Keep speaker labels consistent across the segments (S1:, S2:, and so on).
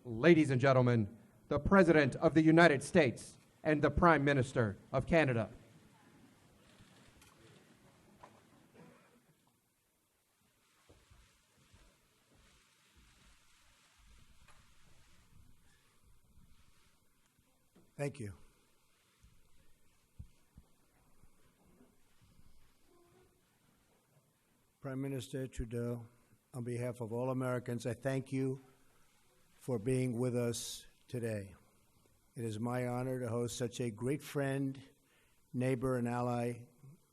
S1: Ladies and gentlemen, the President of the United States and the Prime Minister of Canada.
S2: Thank you. Prime Minister Trudeau, on behalf of all Americans, I thank you for being with us today. It is my honor to host such a great friend, neighbor, and ally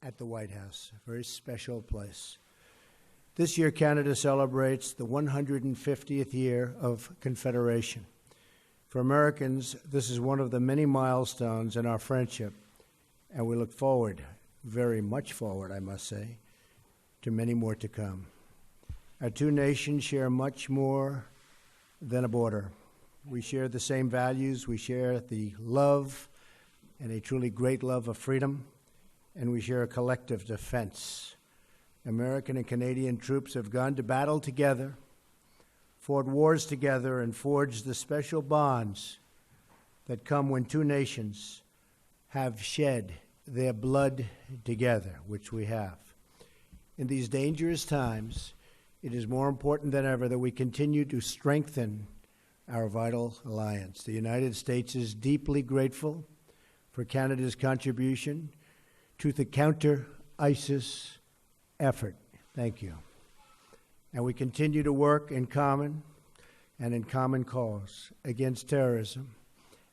S2: at the White House, a very special place. This year, Canada celebrates the 150th year of Confederation. For Americans, this is one of the many milestones in our friendship, and we look forward, very much forward, I must say, to many more to come. Our two nations share much more than a border. We share the same values, we share the love, and a truly great love of freedom, and we share a collective defense. American and Canadian troops have gone to battle together, fought wars together, and forged the special bonds that come when two nations have shed their blood together, which we have. In these dangerous times, it is more important than ever that we continue to strengthen our vital alliance. The United States is deeply grateful for Canada's contribution to the counter-ISIS effort. Thank you. And we continue to work in common cause against terrorism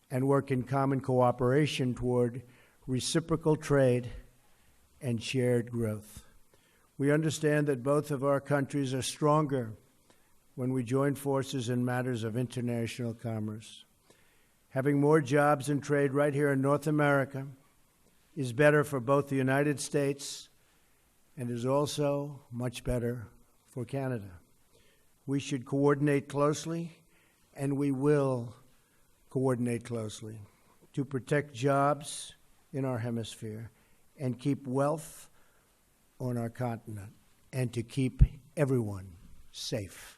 S2: and work in common cooperation toward reciprocal trade and shared growth. We understand that both of our countries are stronger when we join forces in matters of international commerce. Having more jobs and trade right here in North America is better for both the United States and is also much better for Canada. We should coordinate closely, and we will coordinate closely to protect jobs in our hemisphere and keep wealth on our continent and to keep everyone safe.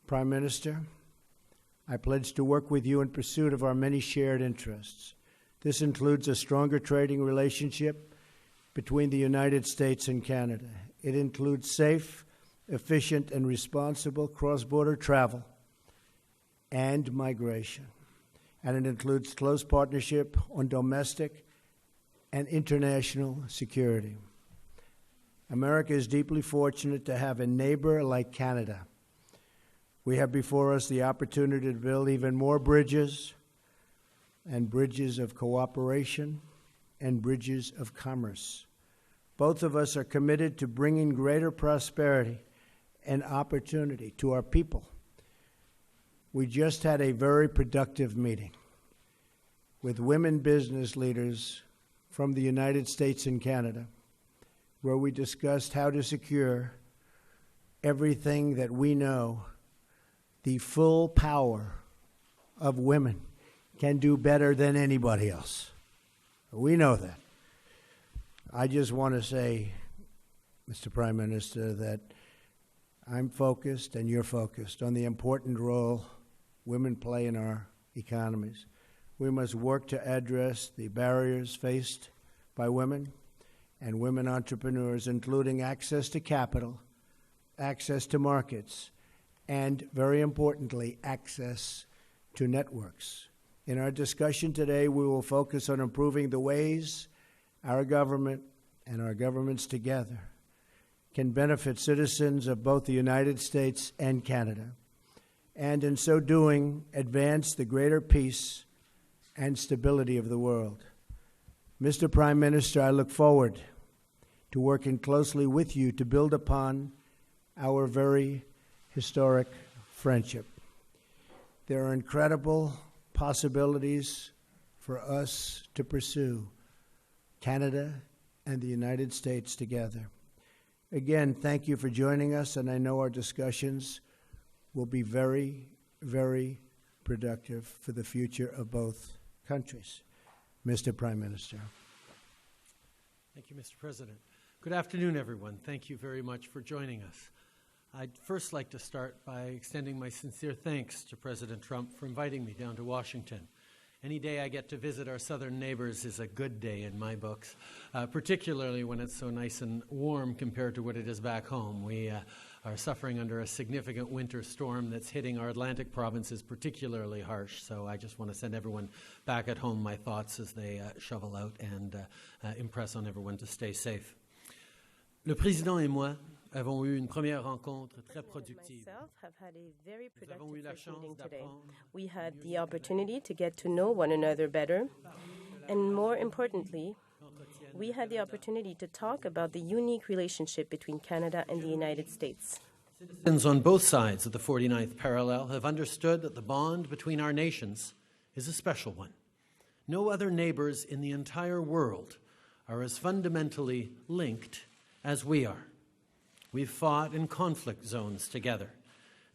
S2: Prime Minister, I pledge to work with you in pursuit of our many shared interests. This includes a stronger trading relationship between the United States and Canada. It includes safe, efficient, and responsible cross-border travel and migration. And it includes close partnership on domestic and international security. America is deeply fortunate to have a neighbor like Canada. We have before us the opportunity to build even more bridges and bridges of cooperation and bridges of commerce. Both of us are committed to bringing greater prosperity and opportunity to our people. We just had a very productive meeting with women business leaders from the United States and Canada, where we discussed how to secure everything that we know the full power of women can do better than anybody else. We know that. I just want to say, Mr. Prime Minister, that I'm focused and you're focused on the important role women play in our economies. We must work to address the barriers faced by women and women entrepreneurs, including access to capital, access to markets, and, very importantly, access to networks. In our discussion today, we will focus on improving the ways our government and our governments together can benefit citizens of both the United States and Canada, and in so doing, advance the greater peace and stability of the world. Mr. Prime Minister, I look forward to working closely with you to build upon our very historic friendship. There are incredible possibilities for us to pursue Canada and the United States together. Again, thank you for joining us, and I know our discussions will be very, very productive for the future of both countries. Mr. Prime Minister.
S3: Thank you, Mr. President. Good afternoon, everyone. Thank you very much for joining us. I'd first like to start by extending my sincere thanks to President Trump for inviting me down to Washington. Any day I get to visit our southern neighbors is a good day in my books, particularly when it's so nice and warm compared to what it is back home. We are suffering under a significant winter storm that's hitting our Atlantic provinces particularly harsh, so I just want to send everyone back at home my thoughts as they shovel out and impress on everyone to stay safe. Le président et moi avons eu une première rencontre très productive.
S4: Myself have had a very productive first meeting today. We had the opportunity to get to know one another better, and more importantly, we had the opportunity to talk about the unique relationship between Canada and the United States.
S3: Citizens on both sides of the 49th parallel have understood that the bond between our nations is a special one. No other neighbors in the entire world are as fundamentally linked as we are. We've fought in conflict zones together,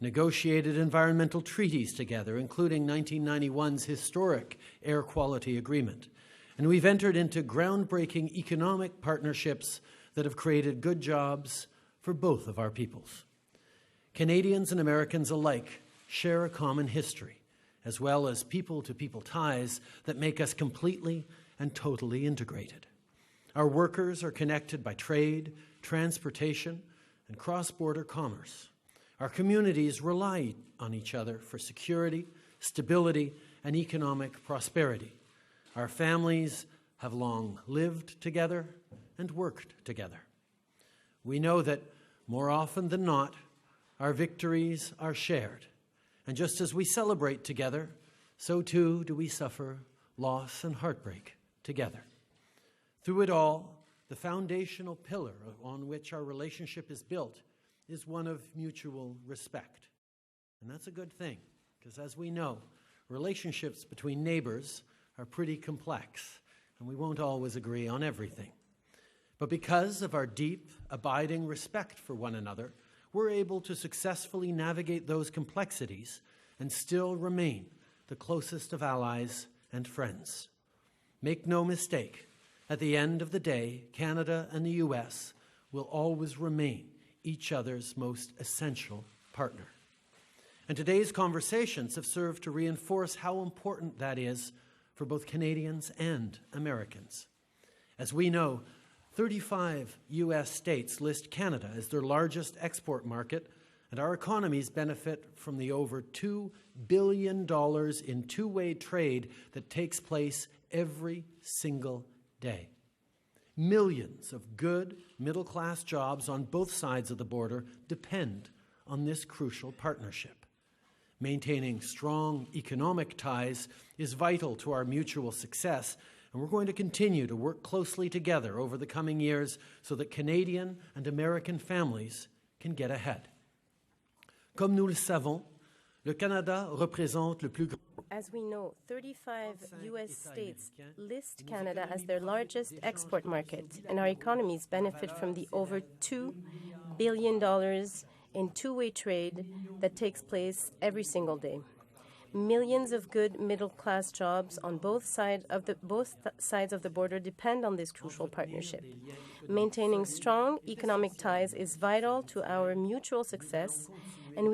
S3: negotiated environmental treaties together, including 1991's historic air quality agreement, and we've entered into groundbreaking economic partnerships that have created good jobs for both of our peoples. Canadians and Americans alike share a common history, as well as people-to-people ties that make us completely and totally integrated. Our workers are connected by trade, transportation, and cross-border commerce. Our communities rely on each other for security, stability, and economic prosperity. Our families have long lived together and worked together. We know that more often than not, our victories are shared. And just as we celebrate together, so too do we suffer loss and heartbreak together. Through it all, the foundational pillar on which our relationship is built is one of mutual respect. And that's a good thing, because as we know, relationships between neighbors are pretty complex, and we won't always agree on everything. But because of our deep, abiding respect for one another, we're able to successfully navigate those complexities and still remain the closest of allies and friends. Make no mistake, at the end of the day, Canada and the U.S. will always remain each other's most essential partner. And today's conversations have served to reinforce how important that is for both Canadians and Americans. As we know, 35 U.S. states list Canada as their largest export market, and our economies benefit from the over $2 billion in two-way trade that takes place every single day. Millions of good middle-class jobs on both sides of the border depend on this crucial partnership. Maintaining strong economic ties is vital to our mutual success, and we're going to continue to work closely together over the coming years so that Canadian and American families can get ahead. Comme nous le savons, le Canada représente le plus grand.
S4: As we know, 35 U.S. states list Canada as their largest export market, and our economies benefit from the over $2 billion in two-way trade that takes place every single day. Millions of good middle-class jobs on both sides of the border depend on this crucial partnership. Maintaining strong economic ties is vital to our mutual success, and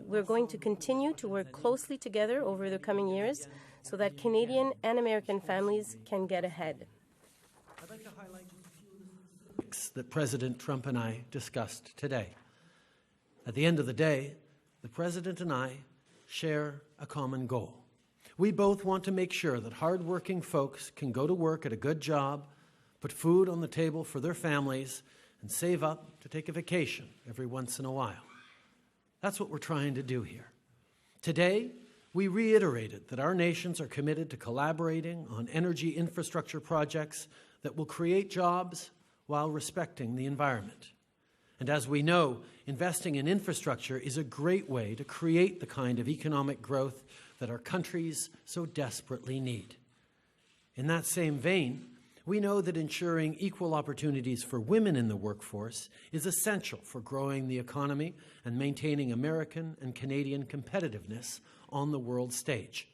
S4: we're going to continue to work closely together over the coming years so that Canadian and American families can get ahead.
S3: I'd like to highlight a few of the specifics that President Trump and I discussed today. At the end of the day, the President and I share a common goal. We both want to make sure that hardworking folks can go to work at a good job, put food on the table for their families, and save up to take a vacation every once in a while. That's what we're trying to do here. Today, we reiterated that our nations are committed to collaborating on energy infrastructure projects that will create jobs while respecting the environment. And as we know, investing in infrastructure is a great way to create the kind of economic growth that our countries so desperately need. In that same vein, we know that ensuring equal opportunities for women in the workforce is essential for growing the economy and maintaining American and Canadian competitiveness on the world stage.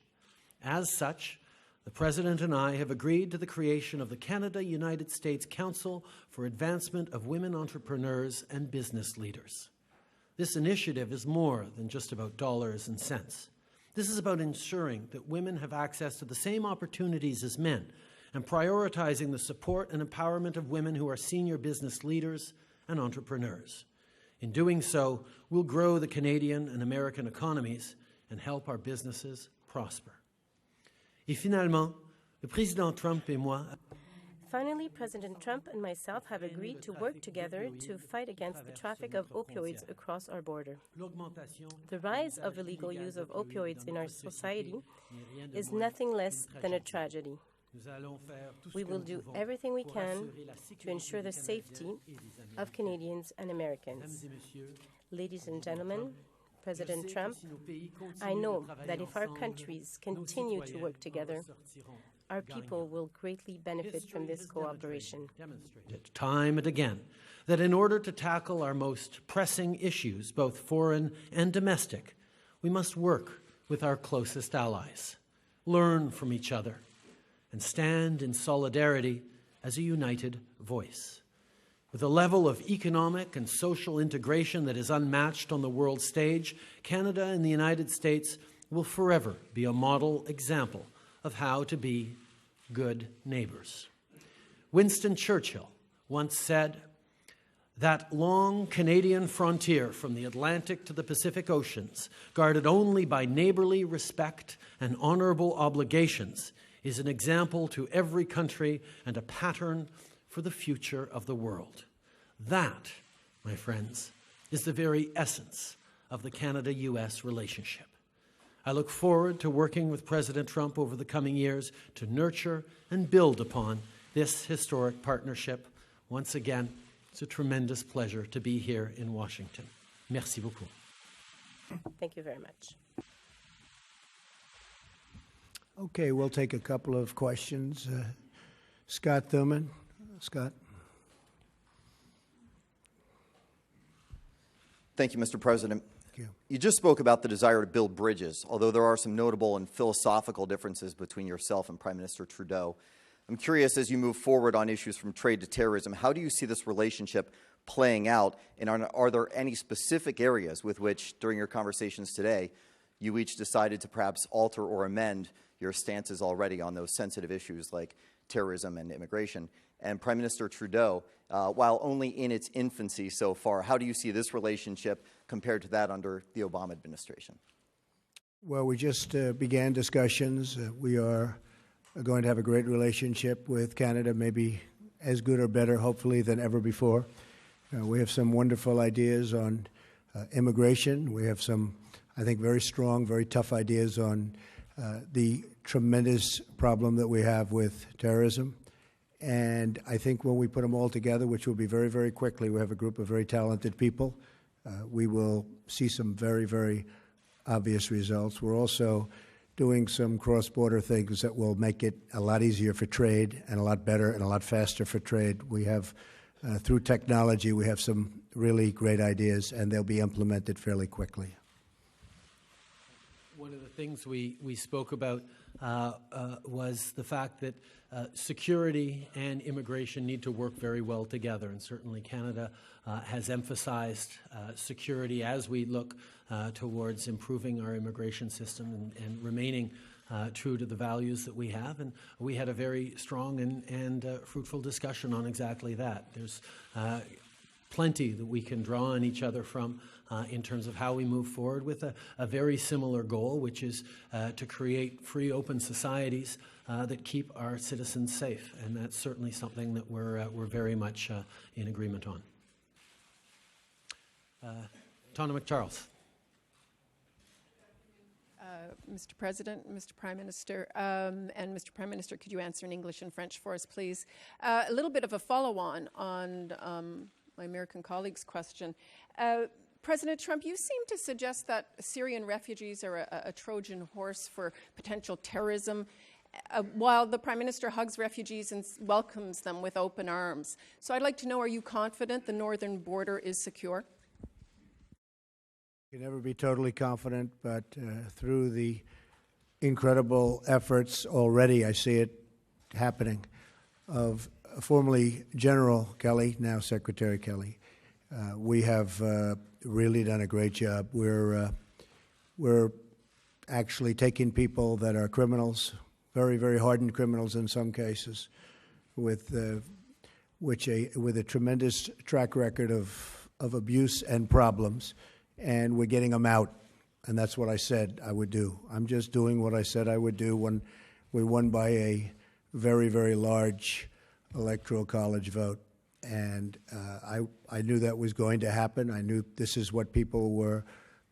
S3: As such, the President and I have agreed to the creation of the Canada-United States Council for Advancement of Women Entrepreneurs and Business Leaders. This initiative is more than just about dollars and cents. This is about ensuring that women have access to the same opportunities as men and prioritizing the support and empowerment of women who are senior business leaders and entrepreneurs. In doing so, we'll grow the Canadian and American economies and help our businesses prosper. Et finalement, le président Trump et moi.
S4: Finally, President Trump and myself have agreed to work together to fight against the traffic of opioids across our border. The rise of illegal use of opioids in our society is nothing less than a tragedy. We will do everything we can to ensure the safety of Canadians and Americans. Ladies and gentlemen, President Trump, I know that if our countries continue to work together, our people will greatly benefit from this cooperation.
S3: Time and again, that in order to tackle our most pressing issues, both foreign and domestic, we must work with our closest allies, learn from each other, and stand in solidarity as a united voice. With a level of economic and social integration that is unmatched on the world stage, Canada and the United States will forever be a model example of how to be good neighbors. Winston Churchill once said, "That long Canadian frontier from the Atlantic to the Pacific Oceans, guarded only by neighborly respect and honorable obligations, is an example to every country and a pattern for the future of the world." That, my friends, is the very essence of the Canada-US relationship. I look forward to working with President Trump over the coming years to nurture and build upon this historic partnership. Once again, it's a tremendous pleasure to be here in Washington. Merci beaucoup.
S4: Thank you very much.
S2: Okay, we'll take a couple of questions. Scott Thuman. Scott.
S5: Thank you, Mr. President.
S2: Thank you.
S5: You just spoke about the desire to build bridges, although there are some notable and philosophical differences between yourself and Prime Minister Trudeau. I'm curious, as you move forward on issues from trade to terrorism, how do you see this relationship playing out, and are there any specific areas with which, during your conversations today, you each decided to perhaps alter or amend your stances already on those sensitive issues like terrorism and immigration? And Prime Minister Trudeau, while only in its infancy so far, how do you see this relationship compared to that under the Obama administration?
S2: Well, we just began discussions. We are going to have a great relationship with Canada, maybe as good or better, hopefully, than ever before. We have some wonderful ideas on immigration. We have some, I think, very strong, very tough ideas on the tremendous problem that we have with terrorism. And I think when we put them all together, which will be very, very quickly, we have a group of very talented people, we will see some very, very obvious results. We're also doing some cross-border things that will make it a lot easier for trade and a lot better and a lot faster for trade. We have, through technology, we have some really great ideas, and they'll be implemented fairly quickly.
S3: One of the things we spoke about was the fact that security and immigration need to work very well together, and certainly Canada has emphasized security as we look towards improving our immigration system and remaining true to the values that we have. And we had a very strong and fruitful discussion on exactly that. There's plenty that we can draw on each other from in terms of how we move forward with a very similar goal, which is to create free, open societies that keep our citizens safe. And that's certainly something that we're very much in agreement on. Tonna McCharles.
S6: Mr. President, Mr. Prime Minister, and Mr. Prime Minister, could you answer in English and French for us, please? A little bit of a follow-on on my American colleague's question. President Trump, you seem to suggest that Syrian refugees are a Trojan horse for potential terrorism, while the Prime Minister hugs refugees and welcomes them with open arms. So I'd like to know, are you confident the northern border is secure?
S2: You can never be totally confident, but through the incredible efforts already, I see it happening, of formerly General Kelly, now Secretary Kelly, We have really done a great job. We're actually taking people that are criminals, very, very hardened criminals in some cases, with a tremendous track record of abuse and problems, and we're getting them out. And that's what I said I would do. I'm just doing what I said I would do when we won by a very, very large electoral college vote. And I knew that was going to happen. I knew this is what people were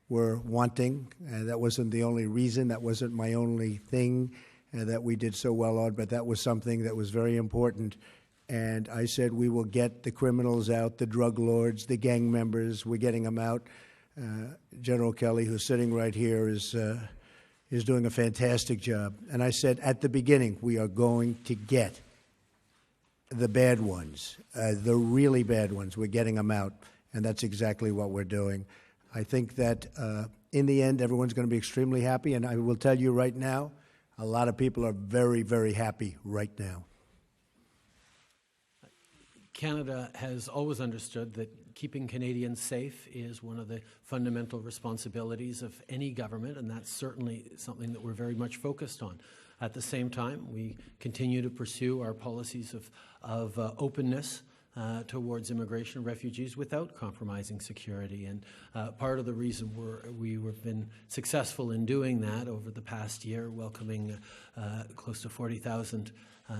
S2: wanting. And that wasn't the only reason. That wasn't my only thing that we did so well on, but that was something that was very important. And I said we will get the criminals out, the drug lords, the gang members. We're getting them out. General Kelly, who's sitting right here, is doing a fantastic job. And I said at the beginning, we are going to get the bad ones, the really bad ones. We're getting them out, and that's exactly what we're doing. I think that in the end, everyone's going to be extremely happy, and I will tell you right now, a lot of people are very, very happy right now.
S3: Canada has always understood that keeping Canadians safe is one of the fundamental responsibilities of any government, and that's certainly something that we're very much focused on. At the same time, we continue to pursue our policies of openness towards immigration and refugees without compromising security. And part of the reason we've been successful in doing that over the past year, welcoming close to 40,000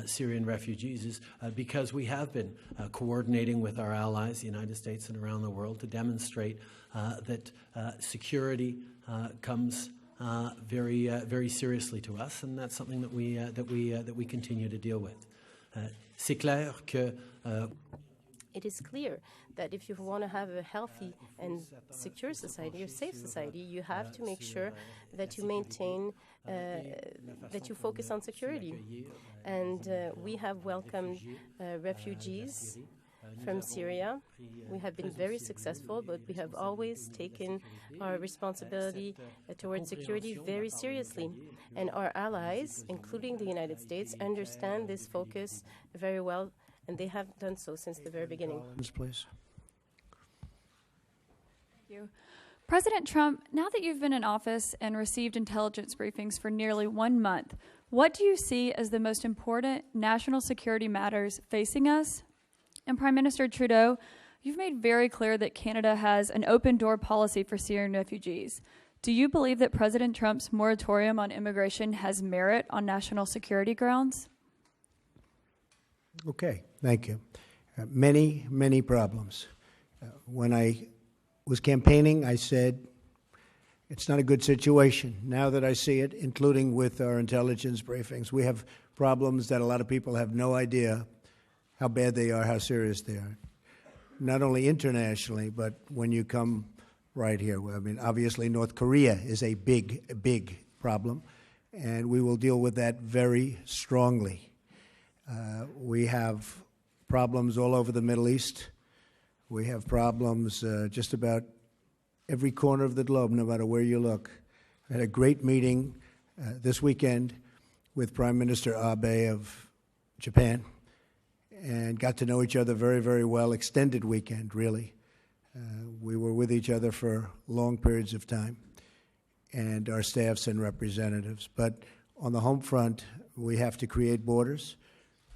S3: Syrian refugees, is because we have been coordinating with our allies, the United States and around the world, to demonstrate that security comes very, very seriously to us, and that's something that we continue to deal with. C'est clair que.
S4: It is clear that if you want to have a healthy and secure society, or safe society, you have to make sure that you maintain, that you focus on security. And we have welcomed refugees from Syria. We have been very successful, but we have always taken our responsibility towards security very seriously. And our allies, including the United States, understand this focus very well, and they have done so since the very beginning.
S2: Please.
S7: Thank you. President Trump, now that you've been in office and received intelligence briefings for nearly 1 month, what do you see as the most important national security matters facing us? And Prime Minister Trudeau, you've made very clear that Canada has an open-door policy for Syrian refugees. Do you believe that President Trump's moratorium on immigration has merit on national security grounds?
S2: Okay, thank you. Many, many problems. When I was campaigning, I said, it's not a good situation. Now that I see it, including with our intelligence briefings, we have problems that a lot of people have no idea how bad they are, how serious they are. Not only internationally, but when you come right here. I mean, obviously, North Korea is a big, big problem, and we will deal with that very strongly. We have problems all over the Middle East. We have problems just about every corner of the globe, no matter where you look. I had a great meeting this weekend with Prime Minister Abe of Japan and got to know each other very, very well. Extended weekend, really. We were with each other for long periods of time, and our staffs and representatives. But on the home front, we have to create borders.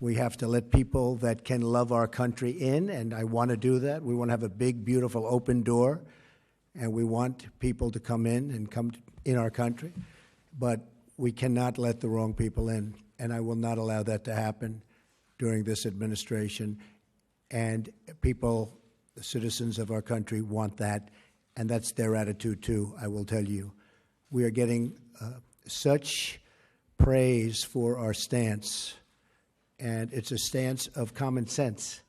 S2: We have to let people that can love our country in, and I want to do that. We want to have a big, beautiful, open door, and we want people to come in and come in our country. But we cannot let the wrong people in, and I will not allow that to happen during this administration. And people, the citizens of our country, want that, and that's their attitude too, I will tell you. We are getting such praise for our stance, and it's a stance of common sense.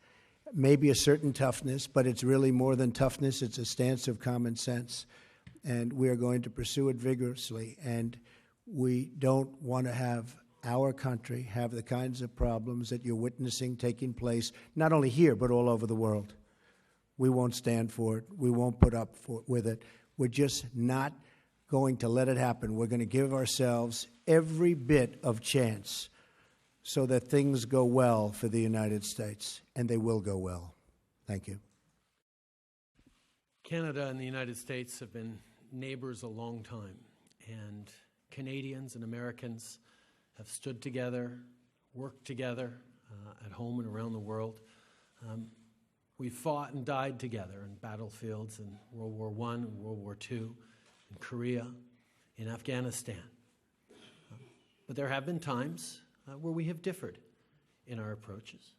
S2: Maybe a certain toughness, but it's really more than toughness. It's a stance of common sense, and we are going to pursue it vigorously. And we don't want to have our country have the kinds of problems that you're witnessing taking place, not only here, but all over the world. We won't stand for it. We won't put up with it. We're just not going to let it happen. We're going to give ourselves every bit of chance so that things go well for the United States, and they will go well. Thank you.
S3: Canada and the United States have been neighbors a long time, and Canadians and Americans have stood together, worked together at home and around the world. We fought and died together in battlefields in World War I and World War II, in Korea, in Afghanistan. But there have been times where we have differed in our approaches,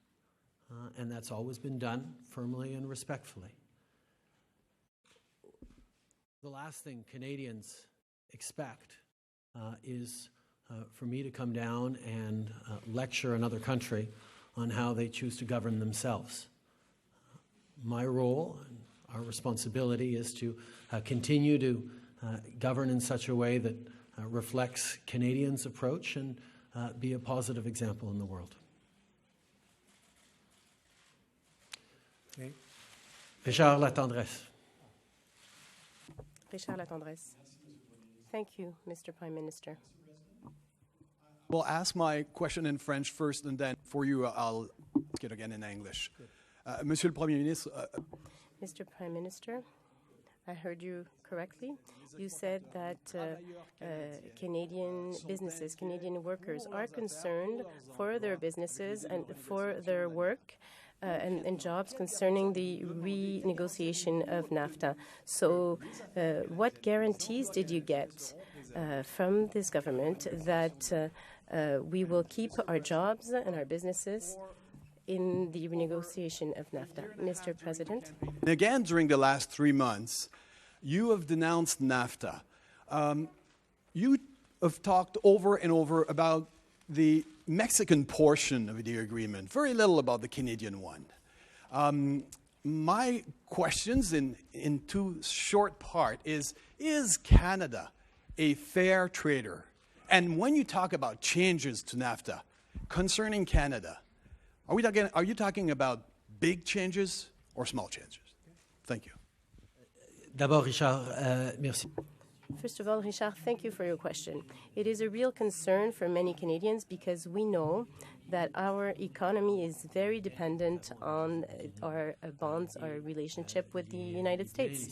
S3: and that's always been done firmly and respectfully. The last thing Canadians expect is for me to come down and lecture another country on how they choose to govern themselves. My role and our responsibility is to continue to govern in such a way that reflects Canadians' approach and be a positive example in the world.
S2: Okay.
S3: Richard Latendresse.
S4: Richard Latendresse. Thank you, Mr. Prime Minister.
S8: We'll ask my question in French first, and then for you, I'll ask it again in English. Monsieur le Premier ministre,
S4: Mr. Prime Minister, I heard you correctly. You said that Canadian businesses, Canadian workers are concerned for their businesses and for their work and jobs concerning the renegotiation of NAFTA. So what guarantees did you get from this government that we will keep our jobs and our businesses in the renegotiation of NAFTA? Mr. President.
S8: again, during the last 3 months, you have denounced NAFTA. You have talked over and over about the Mexican portion of the agreement, very little about the Canadian one. My questions in two short part is Canada a fair trader? And when you talk about changes to NAFTA concerning Canada, are you talking about big changes or small changes? Thank you.
S3: D'abord, Richard, merci.
S4: First of all, Richard, thank you for your question. It is a real concern for many Canadians because we know that our economy is very dependent on our bonds, our relationship with the United States.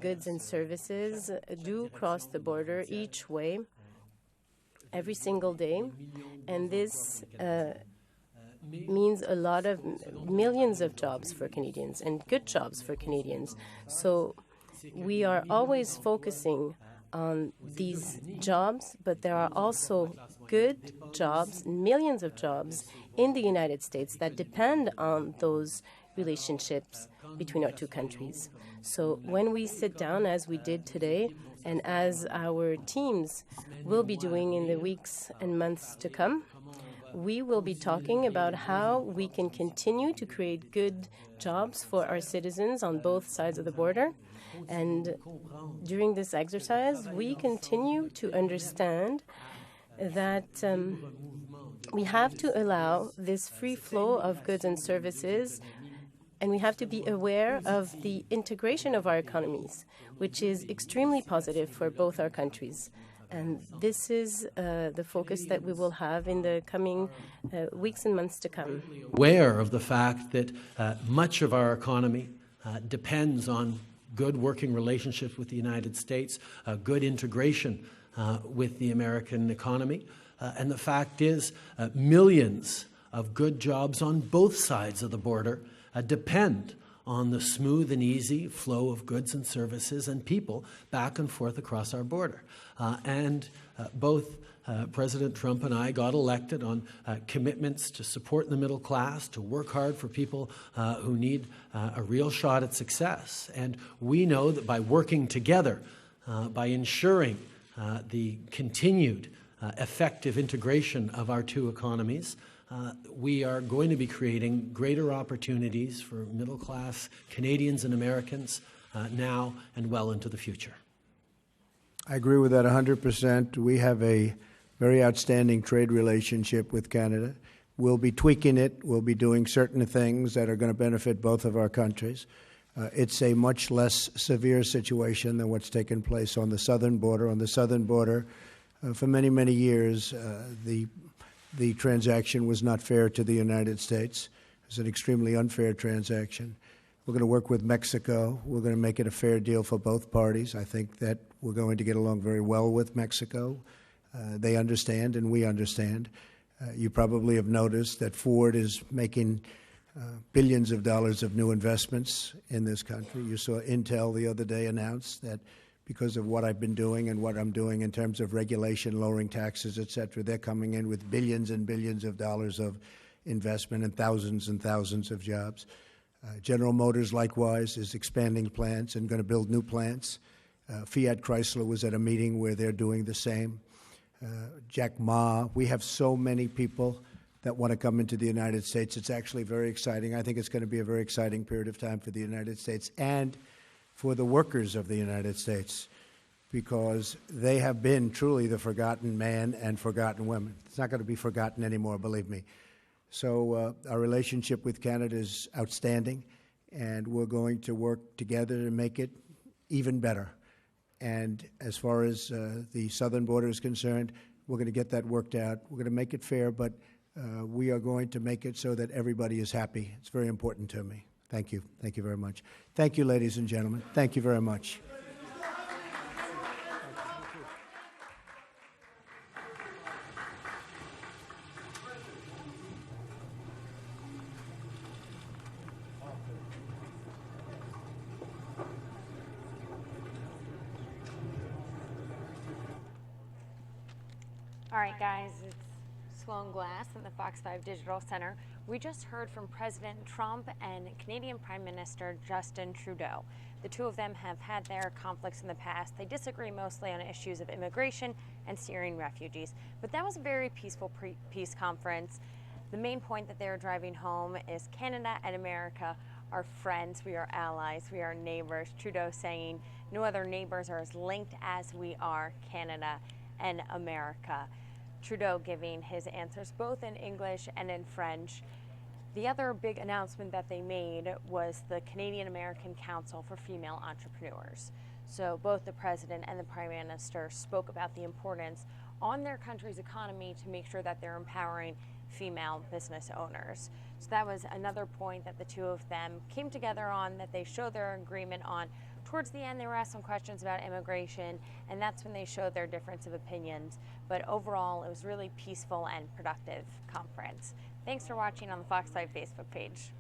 S4: Goods and services do cross the border each way every single day, and this means a lot of millions of jobs for Canadians and good jobs for Canadians. So we are always focusing on these jobs, but there are also good jobs, millions of jobs in the United States that depend on those relationships between our two countries. So when we sit down, as we did today, and as our teams will be doing in the weeks and months to come, we will be talking about how we can continue to create good jobs for our citizens on both sides of the border. And during this exercise, we continue to understand that we have to allow this free flow of goods and services, and we have to be aware of the integration of our economies, which is extremely positive for both our countries. And this is the focus that we will have in the coming weeks and months to come.
S3: Aware of the fact that much of our economy depends on good working relationships with the United States, good integration with the American economy. And the fact is, millions of good jobs on both sides of the border depend on the smooth and easy flow of goods and services and people back and forth across our border. And both President Trump and I got elected on commitments to support the middle class, to work hard for people who need a real shot at success. And we know that by working together, by ensuring the continued effective integration of our two economies, we are going to be creating greater opportunities for middle-class Canadians and Americans now and well into the future.
S2: I agree with that 100%. We have a very outstanding trade relationship with Canada. We'll be tweaking it. We'll be doing certain things that are going to benefit both of our countries. It's a much less severe situation than what's taken place on the southern border. On the southern border, for many, many years, the transaction was not fair to the United States. It was an extremely unfair transaction. We're going to work with Mexico. We're going to make it a fair deal for both parties. I think that we're going to get along very well with Mexico. They understand and we understand. You probably have noticed that Ford is making billions of dollars of new investments in this country. You saw Intel the other day announce that because of what I've been doing and what I'm doing in terms of regulation, lowering taxes, et cetera, they're coming in with billions and billions of dollars of investment and thousands of jobs. General Motors, likewise, is expanding plants and going to build new plants. Fiat Chrysler was at a meeting where they're doing the same. Jack Ma, we have so many people that want to come into the United States. It's actually very exciting. I think it's going to be a very exciting period of time for the United States and for the workers of the United States, because they have been truly the forgotten man and forgotten women. It's not going to be forgotten anymore, believe me. So our relationship with Canada is outstanding, and we're going to work together to make it even better. And as far as the southern border is concerned, we're going to get that worked out. We're going to make it fair, but we are going to make it so that everybody is happy. It's very important to me. Thank you. Thank you very much. Thank you, ladies and gentlemen. Thank you very much.
S9: All right, guys, it's Sloan Glass in the Fox 5 Digital Center. We just heard from President Trump and Canadian Prime Minister Justin Trudeau. The two of them have had their conflicts in the past. They disagree mostly on issues of immigration and steering refugees. But that was a very peaceful peace conference. The main point that they're driving home is Canada and America are friends, we are allies, we are neighbors. Trudeau saying no other neighbors are as linked as we are, Canada and America. Trudeau giving his answers both in English and in French. The other big announcement that they made was the Canadian American Council for Female Entrepreneurs. So both the President and the Prime Minister spoke about the importance on their country's economy to make sure that they're empowering female business owners. So that was another point that the two of them came together on, that they showed their agreement on. Towards the end, they were asked some questions about immigration, and that's when they showed their difference of opinions. But overall, it was really peaceful and productive conference. Thanks for watching on the Fox 5 Facebook page.